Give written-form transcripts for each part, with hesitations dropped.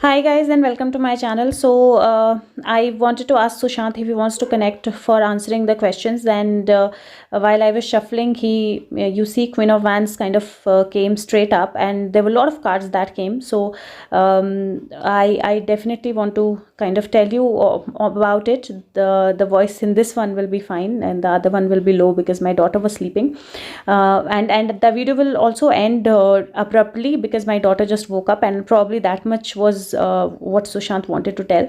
Hi guys and welcome to my channel. I wanted to ask Sushant if he wants to connect for answering the questions, and while I was shuffling, you see Queen of Wands kind of came straight up, and there were a lot of cards that came. I definitely want to kind of tell you about it. The voice in this one will be fine, and the other one will be low because my daughter was sleeping. And the video will also end abruptly because my daughter just woke up, and probably that much was what Sushant wanted to tell.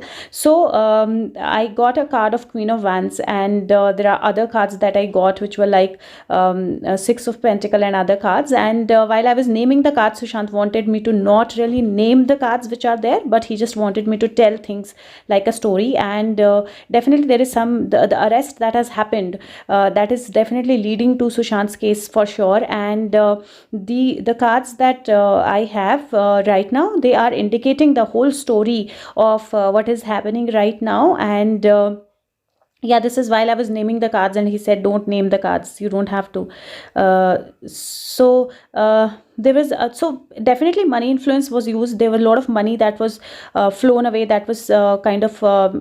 I got a card of Queen of Wands, and there are other cards that I got which were like Six of Pentacle and other cards. And while I was naming the cards, Sushant wanted me to not really name the cards which are there, but he just wanted me to tell things like a story. And definitely there is the arrest that has happened, that is definitely leading to Sushant's case for sure. And the cards that I have right now, they are indicating the whole story of what is happening right now. And yeah, this is while I was naming the cards, and he said don't name the cards, you don't have to. There was so definitely money influence was used. There were a lot of money that was flown away, that was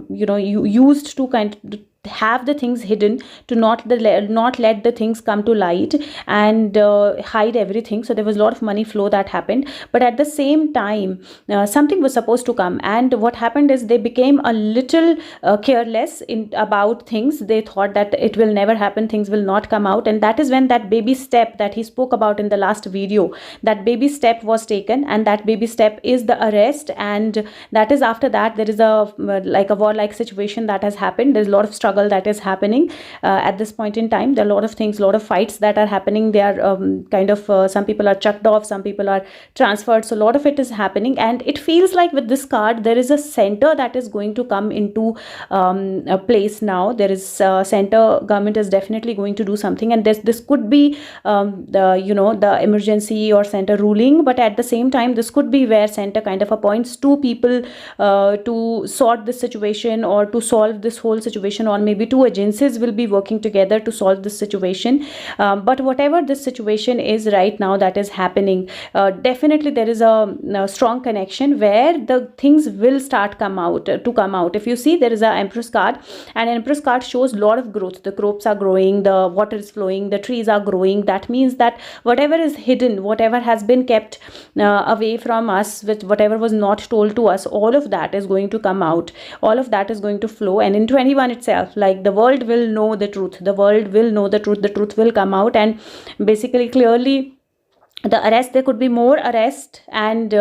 used to kind of have the things hidden, to not let the things come to light, and hide everything. So there was a lot of money flow that happened, but at the same time something was supposed to come. And what happened is they became a little careless in about things. They thought that it will never happen, things will not come out, and that is when that baby step that he spoke about in the last video, that baby step was taken, and that baby step is the arrest. And that is after that there is a like a warlike situation that has happened. There's a lot of struggle that is happening at this point in time. There are a lot of things, a lot of fights that are happening. They are some people are chucked off, some people are transferred, so a lot of it is happening. And it feels like with this card there is a center that is going to come into a place now. There is center government is definitely going to do something, and this could be the emergency or center ruling, but at the same time this could be where center kind of appoints two people to sort this situation or to solve this whole situation, or maybe two agencies will be working together to solve this situation. But whatever this situation is right now that is happening, definitely there is a strong connection where the things will start come out. If you see, there is a Empress card, and Empress card shows a lot of growth. The crops are growing, the water is flowing, the trees are growing. That means that whatever is hidden, whatever has been kept away from us, with whatever was not told to us, all of that is going to come out, all of that is going to flow. And in 21 itself, like, the world will know the truth, the truth will come out. And basically clearly the arrest, there could be more arrest, and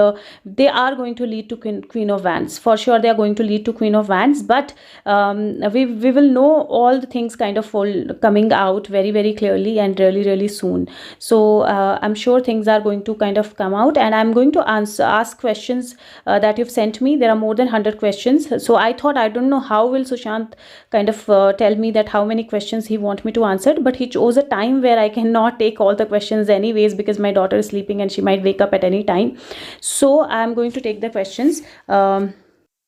they are going to lead to Queen of Wands for sure. They are going to lead to Queen of Wands, but we will know all the things kind of coming out very, very clearly and really, really soon. So I'm sure things are going to kind of come out, and I'm going to ask questions that you've sent me. There are more than 100 questions, so I thought, I don't know how will Sushant kind of tell me that how many questions he want me to answer, but he chose a time where I cannot take all the questions anyways, because my daughter is sleeping and she might wake up at any time. So I'm going to take the questions.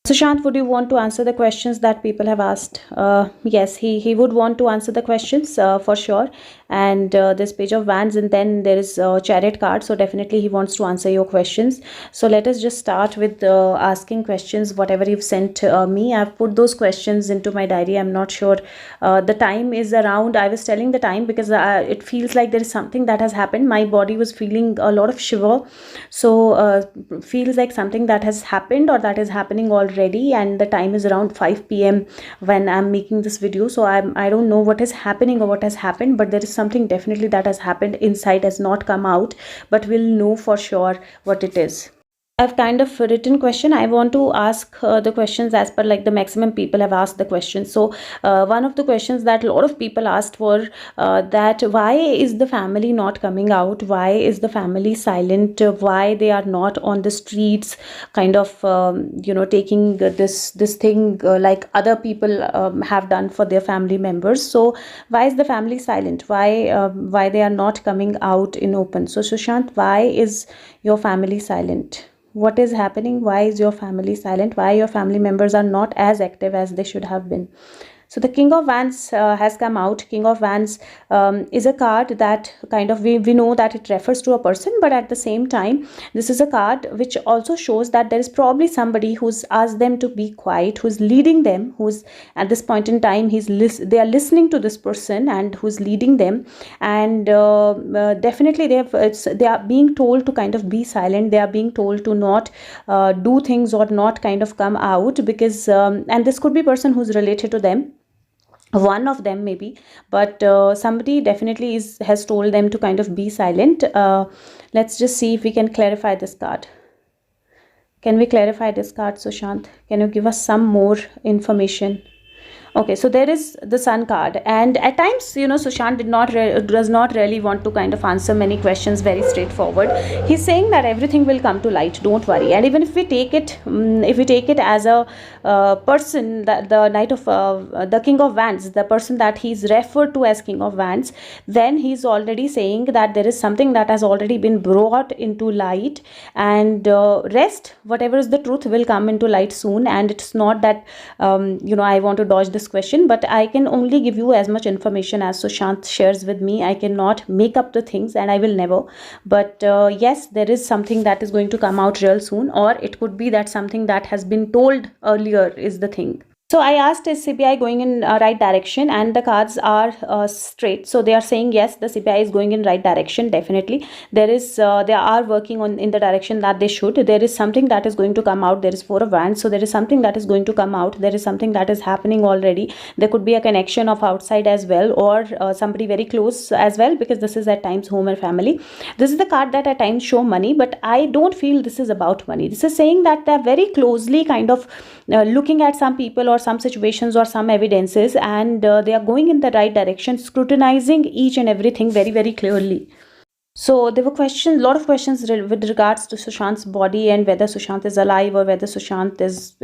Sushant, would you want to answer the questions that people have asked? Yes, he would want to answer the questions for sure. And this Page of Wands, and then there is a Chariot card, so definitely he wants to answer your questions. So let us just start with asking questions, whatever you've sent me. I've put those questions into my diary. I'm not sure the time is around. I was telling the time because it feels like there is something that has happened. My body was feeling a lot of shiver, so feels like something that has happened or that is happening already. And the time is around 5 p.m. when I'm making this video, so I don't know what is happening or what has happened, but there is something definitely that has happened inside, has not come out, but we'll know for sure what it is. I've kind of written question. I want to ask the questions as per like the maximum people have asked the questions. So one of the questions that a lot of people asked were that why is the family not coming out? Why is the family silent? Why they are not on the streets, kind of taking this thing like other people have done for their family members? So why is the family silent? Why they are not coming out in open? So Sushant, why is your family silent? What is happening? Why is your family silent? Why your family members are not as active as they should have been? So the King of Wands has come out. King of Wands is a card that kind of, we know that it refers to a person, but at the same time, this is a card which also shows that there is probably somebody who's asked them to be quiet, who's leading them, who's at this point in time, they are listening to this person and who's leading them. And definitely they are being told to kind of be silent. They are being told to not do things or not kind of come out, because and this could be person who's related to them, one of them maybe, but somebody definitely has told them to kind of be silent. Let's just see if we can clarify this card. Can we clarify this card, Sushant? Can you give us some more information? Okay, so there is the Sun card, and at times, you know, Sushant does not really want to kind of answer many questions very straightforward. He's saying that everything will come to light, don't worry. And even if we take it as a person, that the Knight of the King of Wands, the person that he's referred to as King of Wands, then he's already saying that there is something that has already been brought into light, and rest, whatever is the truth, will come into light soon. And it's not that you know, I want to dodge this question, but I can only give you as much information as Sushant shares with me. I cannot make up the things, and I will never. But yes, there is something that is going to come out real soon, or it could be that something that has been told earlier is the thing. So I asked, is CBI going in right direction? And the cards are straight. So they are saying yes, the CBI is going in right direction. Definitely, they are working on in the direction that they should. There is something that is going to come out. There is Four of Wands, so there is something that is going to come out. There is something that is happening already. There could be a connection of outside as well, or somebody very close as well, because this is at times home or family. This is the card that at times show money, but I don't feel this is about money. This is saying that they are very closely kind of looking at some people or some situations or some evidences, and they are going in the right direction, scrutinizing each and everything very, very clearly. So there were a lot of questions with regards to Sushant's body, and whether Sushant is alive, or whether Sushant is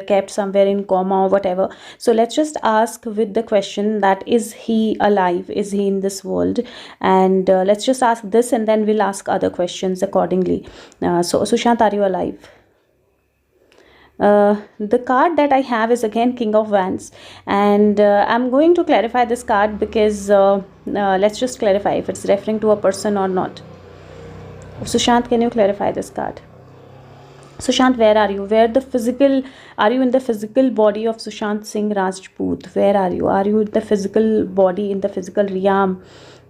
kept somewhere in coma or whatever. So let's just ask with the question that, is he alive? Is he in this world? And let's just ask this, and then we'll ask other questions accordingly. So Sushant, are you alive? The card that I have is again King of Wands, and I'm going to clarify this card, because let's just clarify if it's referring to a person or not. Sushant, can you clarify this card? Sushant, where are you? Are you in the physical body of Sushant Singh Rajput? Where are you? Are you in the physical body, in the physical realm?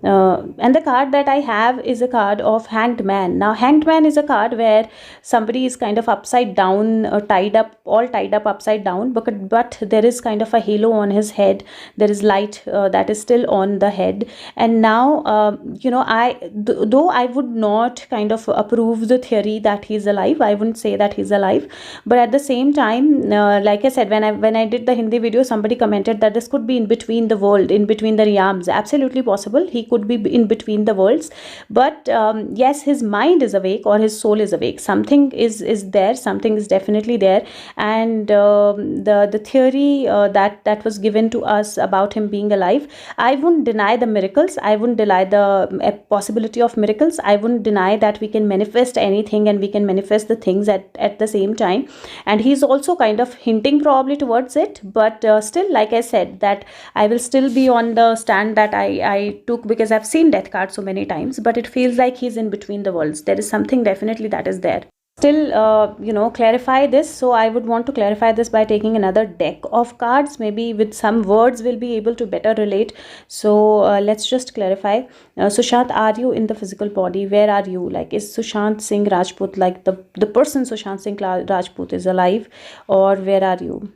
And the card that I have is a card of Hanged Man. Now, Hanged Man is a card where somebody is kind of upside down, tied up upside down, but there is kind of a halo on his head. There is light that is still on the head. And now, you know, though I would not kind of approve the theory that he's alive, I wouldn't say that he's alive, but at the same time, like I said, when I did the Hindi video, somebody commented that this could be in between the world, in between the realms. Absolutely possible. He could be in between the worlds, but yes, his mind is awake, or his soul is awake. Something is there. Something is definitely there. And the theory that was given to us about him being alive, I wouldn't deny the miracles. I wouldn't deny the possibility of miracles. I wouldn't deny that we can manifest anything, and we can manifest the things at the same time. And he's also kind of hinting probably towards it, but still, like I said, that I will still be on the stand that I took, because I've seen death card so many times, but it feels like he's in between the worlds. There is something definitely that is there. Still, you know, clarify this. So I would want to clarify this by taking another deck of cards. Maybe with some words we'll be able to better relate. So let's just clarify. Sushant, are you in the physical body? Where are you? Like, is Sushant Singh Rajput, like the person Sushant Singh Rajput, is alive, or where are you?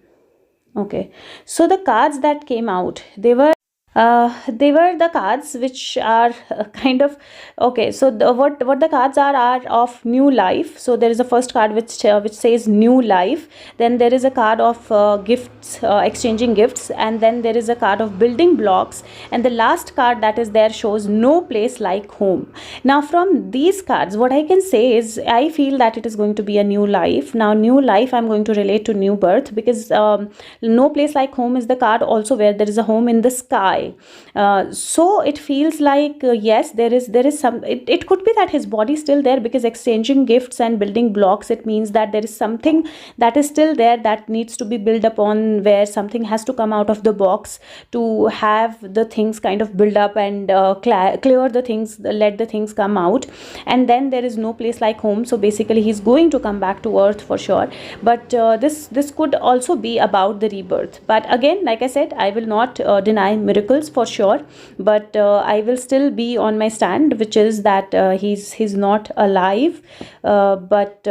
Okay, so the cards that came out, they were the cards which are kind of okay. So what the cards are of new life. So there is a first card which says new life. Then there is a card of gifts, exchanging gifts, and then there is a card of building blocks, and the last card that is there shows no place like home. Now, from these cards, what I can say is I feel that it is going to be a new life. Now, new life, I'm going to relate to new birth, because no place like home is the card also where there is a home in the sky. die. So it feels like yes, there is some. It could be that his body is still there, because exchanging gifts and building blocks, it means that there is something that is still there that needs to be built upon, where something has to come out of the box to have the things kind of build up and clear the things, let the things come out. And then there is no place like home, so basically he's going to come back to earth for sure. But this could also be about the rebirth. But again, like I said, I will not deny miracles for sure, but I will still be on my stand, which is that he's not alive. But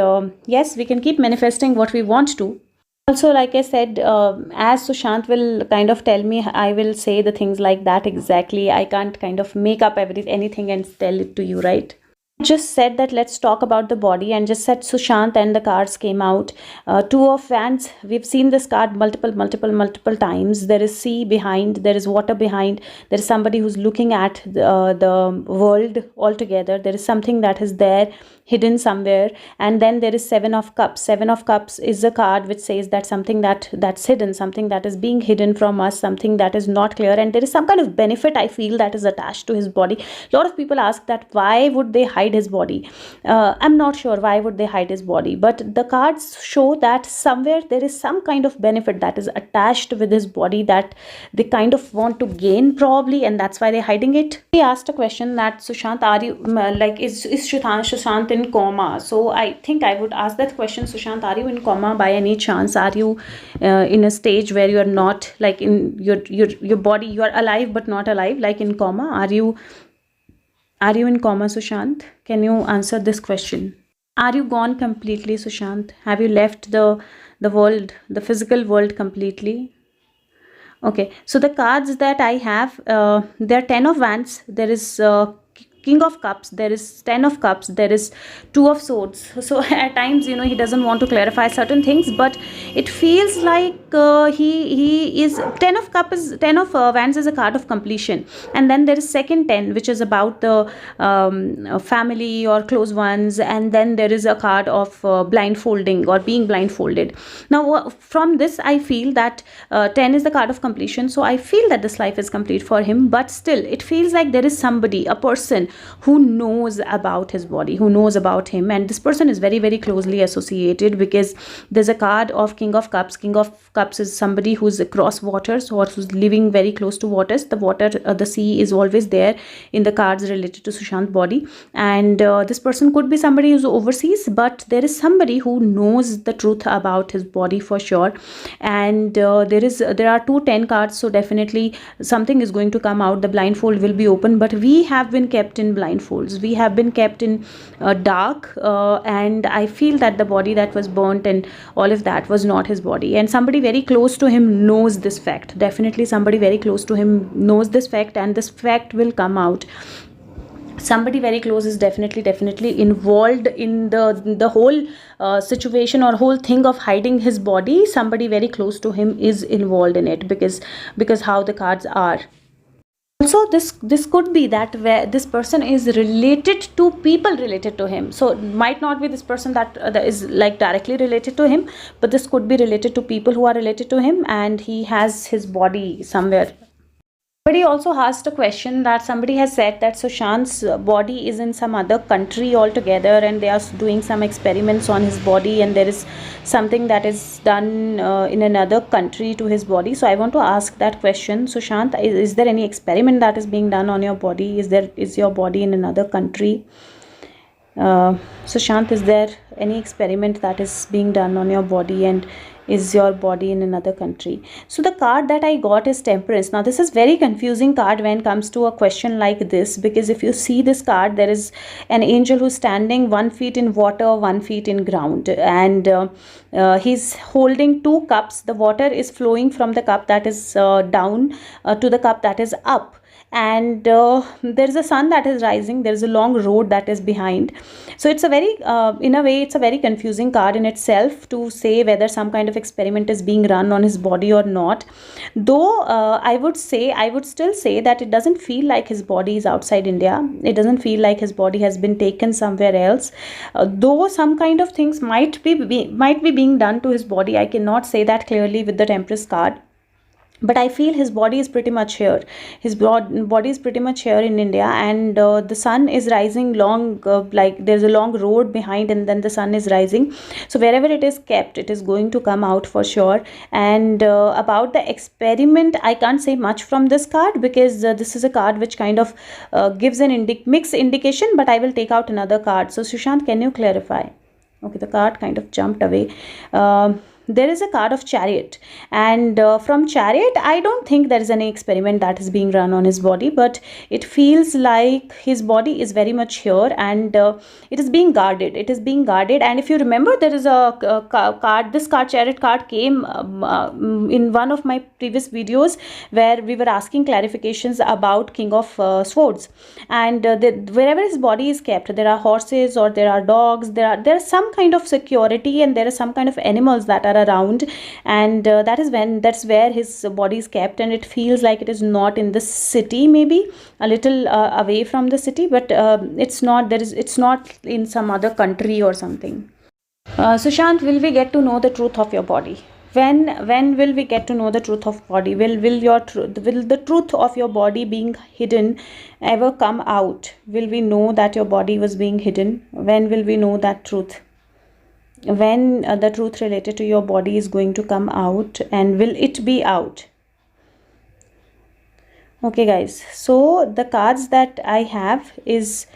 yes, we can keep manifesting what we want to. Also, like I said, as Sushant will kind of tell me, I will say the things like that exactly. I can't kind of make up anything and tell it to you, right? Just said that let's talk about the body, and just said Sushant and the cards came out. Two of Wands, we've seen this card multiple times. There is sea behind, there is water behind, there is somebody who's looking at the world altogether. There is something that is there hidden somewhere. And then there is Seven of Cups. Seven of Cups is a card which says that something that's hidden, something that is being hidden from us, something that is not clear, and there is some kind of benefit, I feel, that is attached to his body. A lot of people ask that why would they hide his body. I'm not sure why would they hide his body, but the cards show that somewhere there is some kind of benefit that is attached with his body that they kind of want to gain probably, and that's why they're hiding it. He asked a question that Sushant, are you like is Sushant in coma? So I think I would ask that question, Sushant, are you in coma by any chance? Are you in a stage where you are not, like, in your body, you are alive but not alive, like in coma? Are you in coma, Sushant? Can you answer this question? Are you gone completely, Sushant? Have you left the world, the physical world completely? Okay, so the cards that I have, there are 10 of Wands, there is King of Cups, there is 10 of Cups, there is 2 of Swords. So at times, he doesn't want to clarify certain things, but it feels like he is 10 of Cups is 10 of Wands is a card of completion, and then there is second 10, which is about the family or close ones, and then there is a card of blindfolding or being blindfolded. Now from this, I feel that 10 is the card of completion, so I feel that this life is complete for him. But still, it feels like there is somebody, a person who knows about his body, who knows about him, and this person is very closely associated, because there's a card of King of Cups. King of Cups is somebody who's across waters or who's living very close to waters. The water, the sea is always there in the cards related to Sushant's body, and this person could be somebody who's overseas, but there is somebody who knows the truth about his body for sure. And there are 10 cards, so definitely something is going to come out. The blindfold will be open, but we have been kept in blindfolds, we have been kept in dark, and I feel that the body that was burnt and all of that was not his body, and somebody very close to him knows this fact. Definitely somebody very close to him knows this fact, and this fact will come out. Somebody very close is definitely involved in the whole situation or whole thing of hiding his body. Somebody very close to him is involved in it, because how the cards are. Also, this could be that where this person is related to people related to him. So might not be this person that is like directly related to him, but this could be related to people who are related to him, and he has his body somewhere. Somebody also asked a question that somebody has said that Sushant's body is in some other country altogether, and they are doing some experiments on his body, and there is something that is done in another country to his body. So I want to ask that question, Sushant, is there any experiment that is being done on your body? Is your body in another country? Sushant, is there any experiment that is being done on your body, and is your body in another country? So the card that I got is Temperance. Now this is very confusing card when it comes to a question like this, because if you see this card, there is an angel who's standing 1 feet in water, 1 feet in ground, and he's holding 2 cups. The water is flowing from the cup that is down to the cup that is up, and there is a sun that is rising. There is a long road that is behind. So it's a very in a way, it's a very confusing card in itself to say whether some kind of experiment is being run on his body or not. Though I would still say that it doesn't feel like his body is outside India. It doesn't feel like his body has been taken somewhere else. Though some kind of things might be being done to his body. I cannot say that clearly with the Temperance card. but I feel his body is pretty much here. His body is pretty much here in India, and the sun is rising long, like there's a long road behind, and then the sun is rising. So wherever it is kept, it is going to come out for sure. And about the experiment, I can't say much from this card, because this is a card which kind of gives an mixed indication, but I will take out another card. So Sushant, can you clarify? Okay, the card kind of jumped away. There is a card of Chariot, and from Chariot, I don't think there is any experiment that is being run on his body, but it feels like his body is very much here, and it is being guarded. It is being guarded, and if you remember, there is a card. This card, Chariot card, came in one of my previous videos where we were asking clarifications about King of Swords, and wherever his body is kept, there are horses or there are dogs. There are some kind of security, and there are some kind of animals that are around, and that's where his body is kept, and it feels like it is not in the city, maybe a little away from the city, but it's not in some other country or something. Sushant, will we get to know the truth of your body? When will we get to know the truth of body? Will the truth of your body being hidden ever come out? Will we know that your body was being hidden? When will we know that truth? When the truth related to your body is going to come out, and will it be out? Okay guys, so the cards that I have is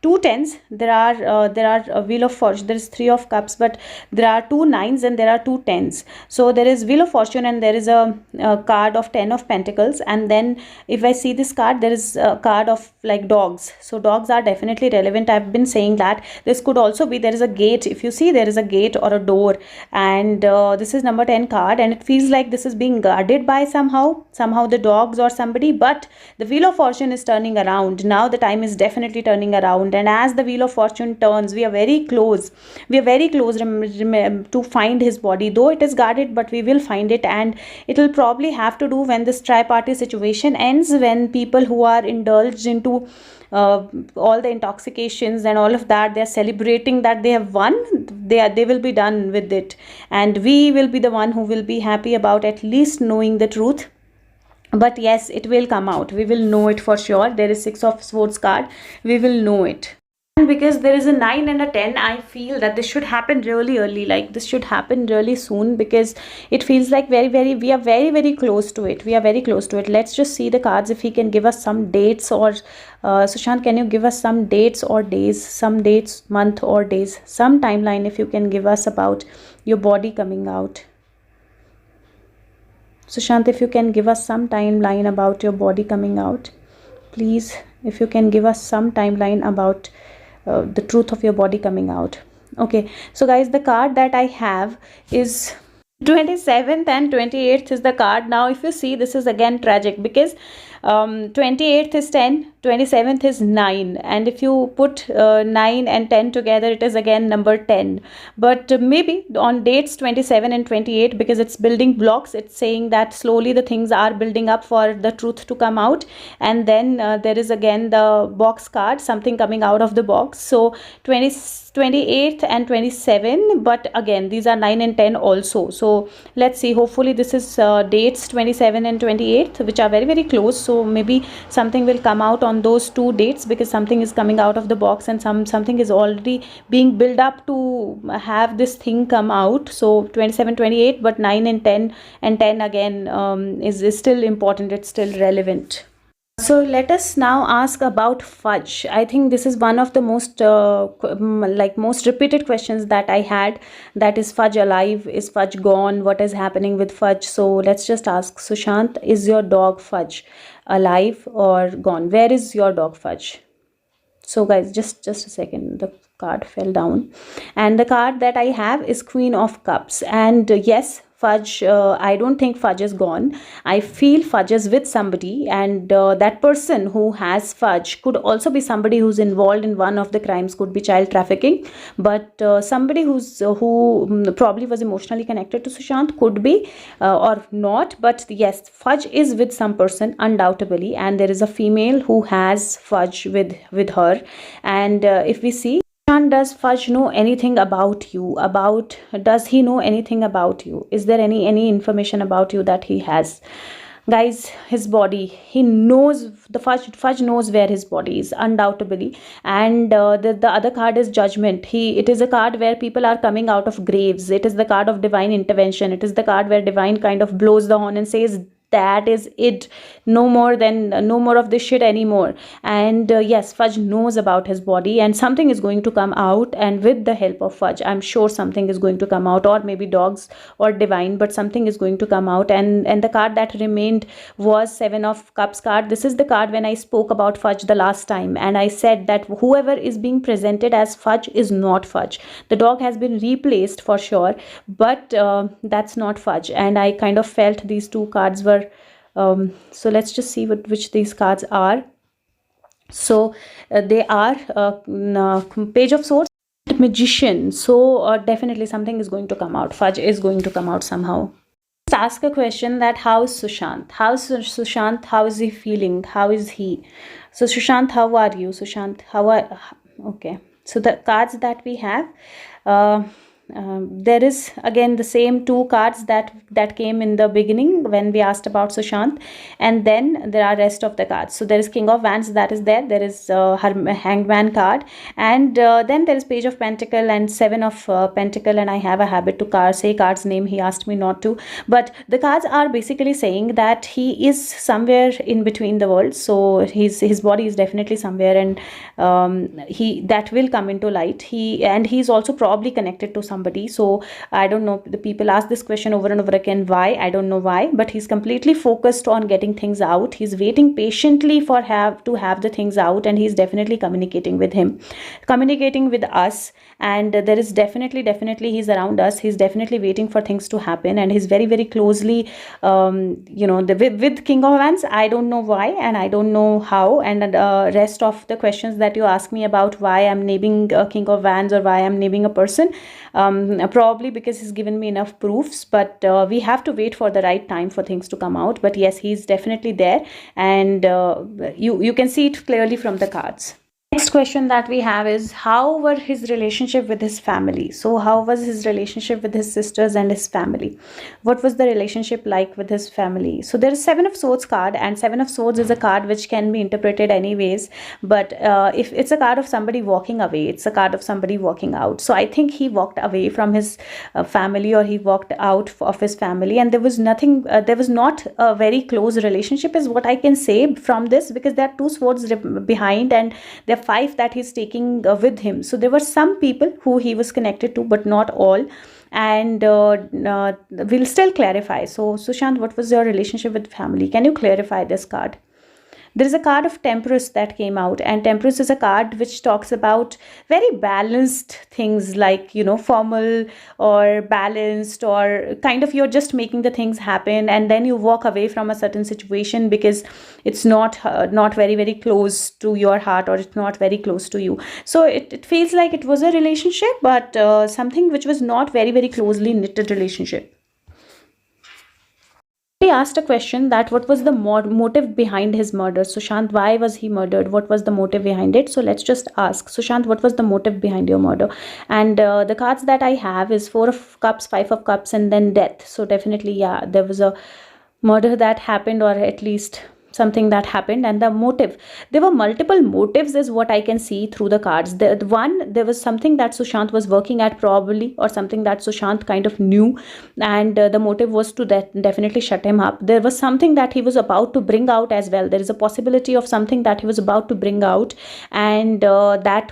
two tens. There are a wheel of fortune. There is three of cups, but there are two nines and there are two tens. So there is wheel of fortune, and there is a card of 10 of pentacles, and then if I see this card, there is a card of like dogs. So dogs are definitely relevant. I've been saying that. This could also be, there is a gate. If you see, there is a gate or a door, and this is number 10 card, and it feels like this is being guarded by somehow the dogs or somebody. But the wheel of fortune is turning around now. The time is definitely turning around, and as the wheel of fortune turns, we are very close to find his body, though it is guarded, but we will find it. And it will probably have to do when this tri-party situation ends, when people who are indulged into all the intoxications and all of that, they are celebrating that they have won. They will be done with it, and we will be the one who will be happy about at least knowing the truth. But yes, it will come out. We will know it for sure. There is Six of Swords card. We will know it. And because there is a 9 and a 10, I feel that this should happen really early. Like this should happen really soon, because it feels like we are very close to it. We are very close to it. Let's just see the cards if he can give us some dates, or Sushant, can you give us some dates or days, some dates, month or days, some timeline if you can give us about your body coming out. Sushant, if you can give us some timeline about your body coming out, please, if you can give us some timeline about the truth of your body coming out. Okay, so guys, the card that I have is 27th, and 28th is the card. Now if you see, this is again tragic, because 28th is 10, 27th is 9, and if you put 9 and 10 together, it is again number 10. But maybe on dates 27 and 28, because it's building blocks, it's saying that slowly the things are building up for the truth to come out. And then there is again the box card, something coming out of the box. So 28th and 27, but again these are 9 and 10 also. So let's see, hopefully this is dates 27 and 28th, which are very close. So maybe something will come out on those two dates, because something is coming out of the box, and something is already being built up to have this thing come out. So 27, 28, but 9 and 10, and 10 again is still important. It's still relevant. So let us now ask about fudge. I think this is one of the most most repeated questions that I had. That is fudge alive? Is fudge gone? What is happening with fudge? So let's just ask Sushant, is your dog Fudge alive or gone? Where is your dog Fudge? So guys, just a second, the card fell down, and the card that I have is Queen of Cups. And yes, Fudge, I don't think Fudge is gone. I feel Fudge is with somebody, and that person who has Fudge could also be somebody who's involved in one of the crimes. Could be child trafficking, but somebody who probably was emotionally connected to Sushant, could be or not. But yes, Fudge is with some person undoubtedly, and there is a female who has Fudge with her. And if we see, Sushant, does Fudge know anything about you? Does he know anything about you? Is there any information about you that he has? Guys, his body, he knows, the Fudge knows where his body is, undoubtedly. And the other card is Judgment. It is a card where people are coming out of graves. It is the card of divine intervention. It is the card where divine kind of blows the horn and says, that is it, no more of this shit anymore. And yes, Fudge knows about his body, and something is going to come out, and with the help of Fudge, I'm sure something is going to come out, or maybe dogs or divine, but something is going to come out. And the card that remained was Seven of Cups card. This is the card when I spoke about Fudge the last time, and I said that whoever is being presented as Fudge is not Fudge. The dog has been replaced for sure, but that's not Fudge. And I kind of felt these two cards were so let's just see which these cards are. So they are Page of Swords, Magician. So definitely something is going to come out. Fudge is going to come out somehow. Just ask a question that how is Sushant? How is he feeling? How is he? So Sushant, how are you? Sushant, how are... Okay. So the cards that we have, there is again the same two cards that came in the beginning when we asked about Sushant, and then there are rest of the cards. So there is King of Wands, that is there is Hanged Man card, and then there is Page of Pentacle and Seven of Pentacle. And I have a habit to say cards name. He asked me not to, but the cards are basically saying that he is somewhere in between the worlds. So his body is definitely somewhere, and that will come into light. He's also probably connected to somebody. So I don't know, the people ask this question over and over again, why? I don't know why, but he's completely focused on getting things out. He's waiting patiently to have the things out, and he's definitely communicating with us. And there is definitely he's around us. He's definitely waiting for things to happen, and he's very, very closely with King of Wands. I don't know why, and I don't know how. And rest of the questions that you ask me about why I'm naming King of Wands, or why I'm naming a person, probably because he's given me enough proofs, but we have to wait for the right time for things to come out. But yes, he's definitely there, and you can see it clearly from the cards. Next question that we have is, how were his relationship with his family? So how was his relationship with his sisters and his family? What was the relationship like with his family? So there is Seven of Swords card, and Seven of Swords is a card which can be interpreted anyways, but if it's a card of somebody walking away, it's a card of somebody walking out. So I think he walked away from his family, or he walked out of his family, and there was nothing, there was not a very close relationship is what I can say from this, because there are two swords behind, and there are 5 that he's taking with him. So there were some people who he was connected to, but not all. And we'll still clarify. So Sushant, what was your relationship with family? Can you clarify this card? There is a card of Temperance that came out, and Temperance is a card which talks about very balanced things, like, formal or balanced, or kind of you're just making the things happen, and then you walk away from a certain situation because it's not very, very close to your heart, or it's not very close to you. So it feels like it was a relationship, but something which was not very, very closely knitted relationship. He asked a question that what was the motive behind his murder? Sushant, why was he murdered? What was the motive behind it? So let's just ask Sushant, what was the motive behind your murder? And the cards that I have is 4 of Cups, 5 of Cups, and then Death. So definitely, yeah, there was a murder that happened, or at least something that happened. And the motive, there were multiple motives is what I can see through the cards. There was something that Sushant was working at, probably, or something that Sushant kind of knew, and the motive was to definitely shut him up. There was something that he was about to bring out as well. There is a possibility of something that he was about to bring out, and that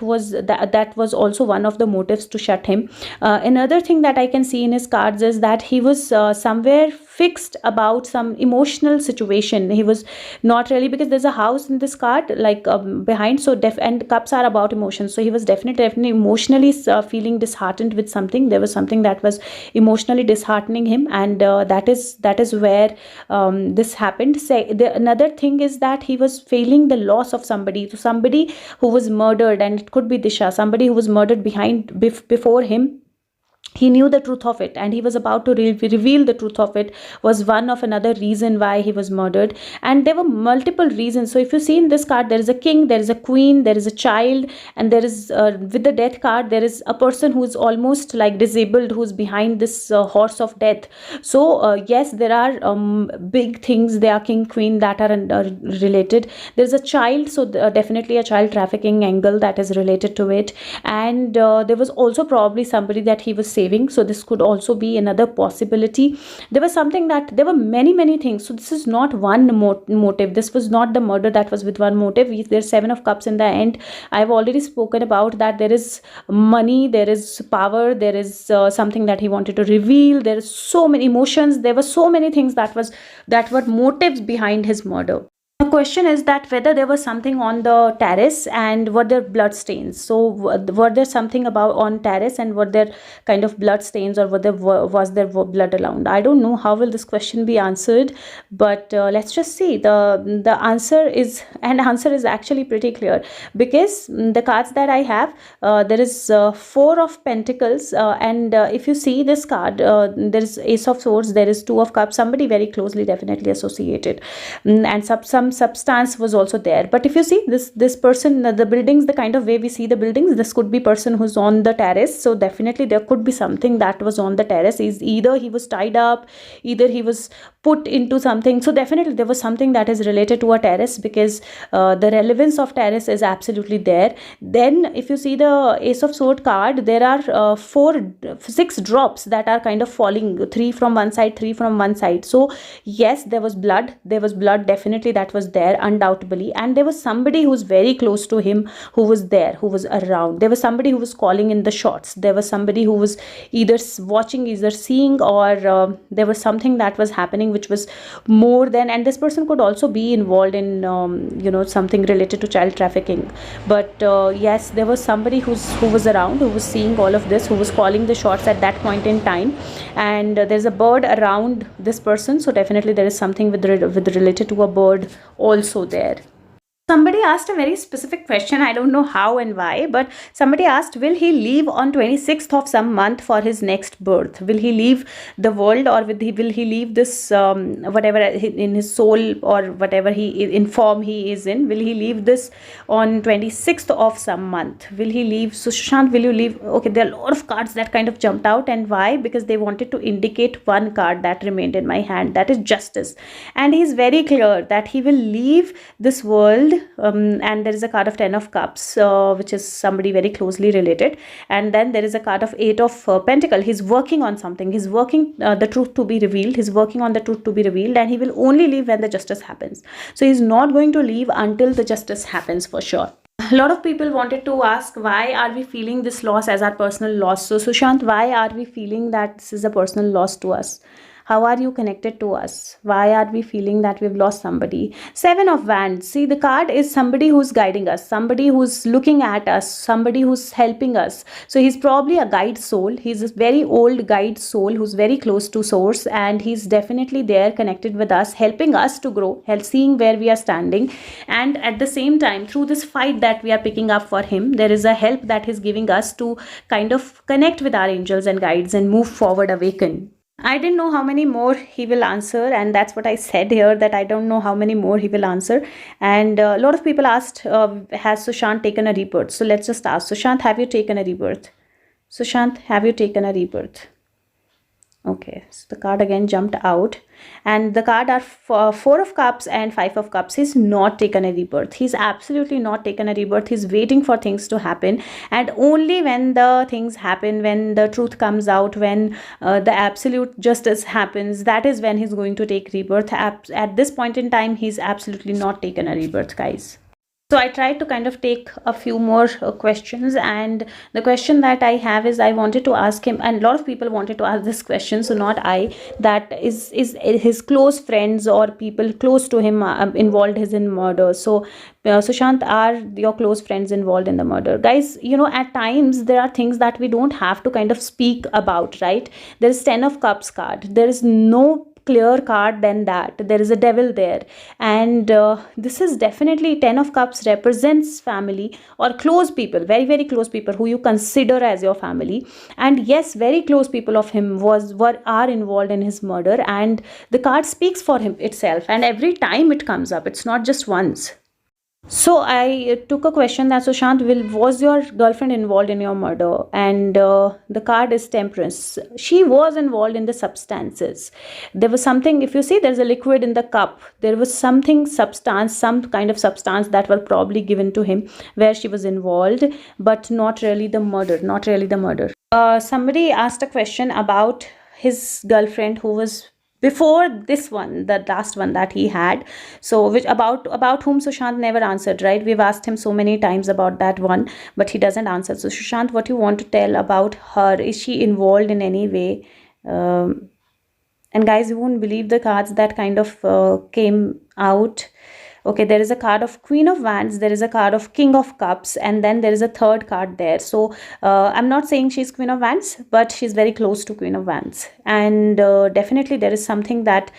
was also one of the motives to shut him. Another thing that I can see in his cards is that he was somewhere fixed about some emotional situation. He was not really, because there's a house in this card, like behind. So and Cups are about emotions. So he was definitely emotionally feeling disheartened with something. There was something that was emotionally disheartening him, and that is where this happened. Another thing is that he was feeling the loss of somebody. So somebody who was murdered, and it could be Disha, somebody who was murdered before him. he knew the truth of it, and he was about to reveal the truth of it, was one of another reason why he was murdered. And there were multiple reasons. So if you see in this card, there is a king, there is a queen, there is a child, and there is with the death card, there is a person who is almost like disabled, who's behind this horse of death. So yes, there are big things, they are king, queen, that are related. There's a child, so definitely a child trafficking angle that is related to it. And there was also probably somebody that he was saving, so this could also be another possibility. There was something that there were many things, so this is not one motive. This was not the murder that was with one motive. There's 7 of cups in the end. I've already spoken about that. There is money, there is power, there is something that he wanted to reveal, there is so many emotions, there were so many things that were motives behind his murder. The question is that whether there was something on the terrace and were there blood stains. So were there something about on terrace, and were there kind of blood stains, or was there blood around? I don't know how will this question be answered, but let's just see. The answer is, and answer is actually pretty clear, because the cards that I have, there is 4 of Pentacles, and if you see this card, there is Ace of Swords, there is 2 of Cups, somebody very closely definitely associated. And some substance was also there. But if you see this person, the buildings, the kind of way we see the buildings, this could be person who's on the terrace. So definitely there could be something that was on the terrace. Is either he was tied up, either he was put into something. So definitely there was something that is related to a terrace, because the relevance of terrace is absolutely there. Then if you see the Ace of Sword card, there are 6 drops that are kind of falling, 3 from one side, 3 from one side. So yes, there was blood definitely that was there, undoubtedly. And there was somebody who's very close to him who was there, who was around. There was somebody who was calling in the shots. There was somebody who was either watching, either seeing, or there was something that was happening which was more than. And this person could also be involved in something related to child trafficking. But yes, there was somebody who was around, who was seeing all of this, who was calling the shots at that point in time. And there's a bird around this person, so definitely there is something with related to a bird also there. Somebody asked a very specific question. I don't know how and why, but somebody asked, will he leave on 26th of some month for his next birth? Will he leave the world, or will he leave this whatever in his soul, or whatever he in form he is in? Will he leave this on 26th of some month? Will he leave? So Sushant, will you leave? Okay, there are a lot of cards that kind of jumped out, and why? Because they wanted to indicate one card that remained in my hand, that is Justice. And he's very clear that he will leave this world. And there is a card of 10 of Cups, which is somebody very closely related. And then there is a card of 8 of Pentacle. He's working on something. He's working the truth to be revealed. He's working on the truth to be revealed, and he will only leave when the justice happens. So he's not going to leave until the justice happens, for sure. A lot of people wanted to ask, why are we feeling this loss as our personal loss? So Sushant, why are we feeling that this is a personal loss to us? How are you connected to us? Why are we feeling that we've lost somebody? 7 of Wands. See, the card is somebody who's guiding us, somebody who's looking at us, somebody who's helping us. So he's probably a guide soul. He's a very old guide soul who's very close to source, and he's definitely there connected with us, helping us to grow, seeing where we are standing. And at the same time, through this fight that we are picking up for him, there is a help that he's giving us to kind of connect with our angels and guides and move forward, awaken. I didn't know how many more he will answer, and that's what I said here, that I don't know how many more he will answer. And a lot of people asked, has Sushant taken a rebirth? So let's just ask, Sushant, have you taken a rebirth? Sushant, have you taken a rebirth? Okay, so the card again jumped out, and the card are 4 of Cups and 5 of Cups. He's not taken a rebirth. He's absolutely not taken a rebirth. He's waiting for things to happen, and only when the things happen, when the truth comes out, when the absolute justice happens, that is when he's going to take rebirth. At this point in time, he's absolutely not taken a rebirth, guys. So I tried to kind of take a few more questions, and the question that I have is, I wanted to ask him, and a lot of people wanted to ask this question, so not I, that is his close friends or people close to him involved in murder. So Sushant, are your close friends involved in the murder? Guys, at times there are things that we don't have to kind of speak about, right? There is 10 of Cups card. There is no clear card than that. There is a devil there, and this is definitely, 10 of cups represents family or close people, very very close people who you consider as your family. And yes, very close people of him are involved in his murder, and the card speaks for him itself, and every time it comes up, it's not just once. So I took a question that, Sushant, was your girlfriend involved in your murder? And the card is Temperance. She was involved in the substances. There was something. If you see, there's a liquid in the cup. There was something substance, some kind of substance that was probably given to him, where she was involved, but not really the murder. Not really the murder. Somebody asked a question about his girlfriend who was before this one, the last one that he had. So which, about whom Sushant never answered, right? We've asked him so many times about that one, but he doesn't answer. So Sushant, what you want to tell about her? Is she involved in any way? And guys, you won't believe the cards that kind of came out. Okay, there is a card of Queen of Wands, there is a card of King of Cups, and then there is a third card there. So I'm not saying she's Queen of Wands, but she's very close to Queen of Wands, and definitely there is something that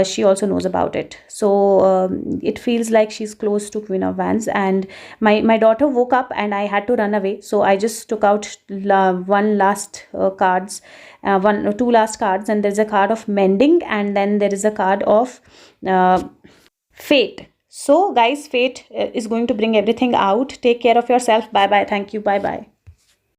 she also knows about it. So it feels like she's close to Queen of Wands. And my daughter woke up and I had to run away, so I just took out one last cards, two last cards, and there's a card of Mending, and then there is a card of Fate. So guys, fate is going to bring everything out. Take care of yourself. Bye bye. Thank you. Bye bye.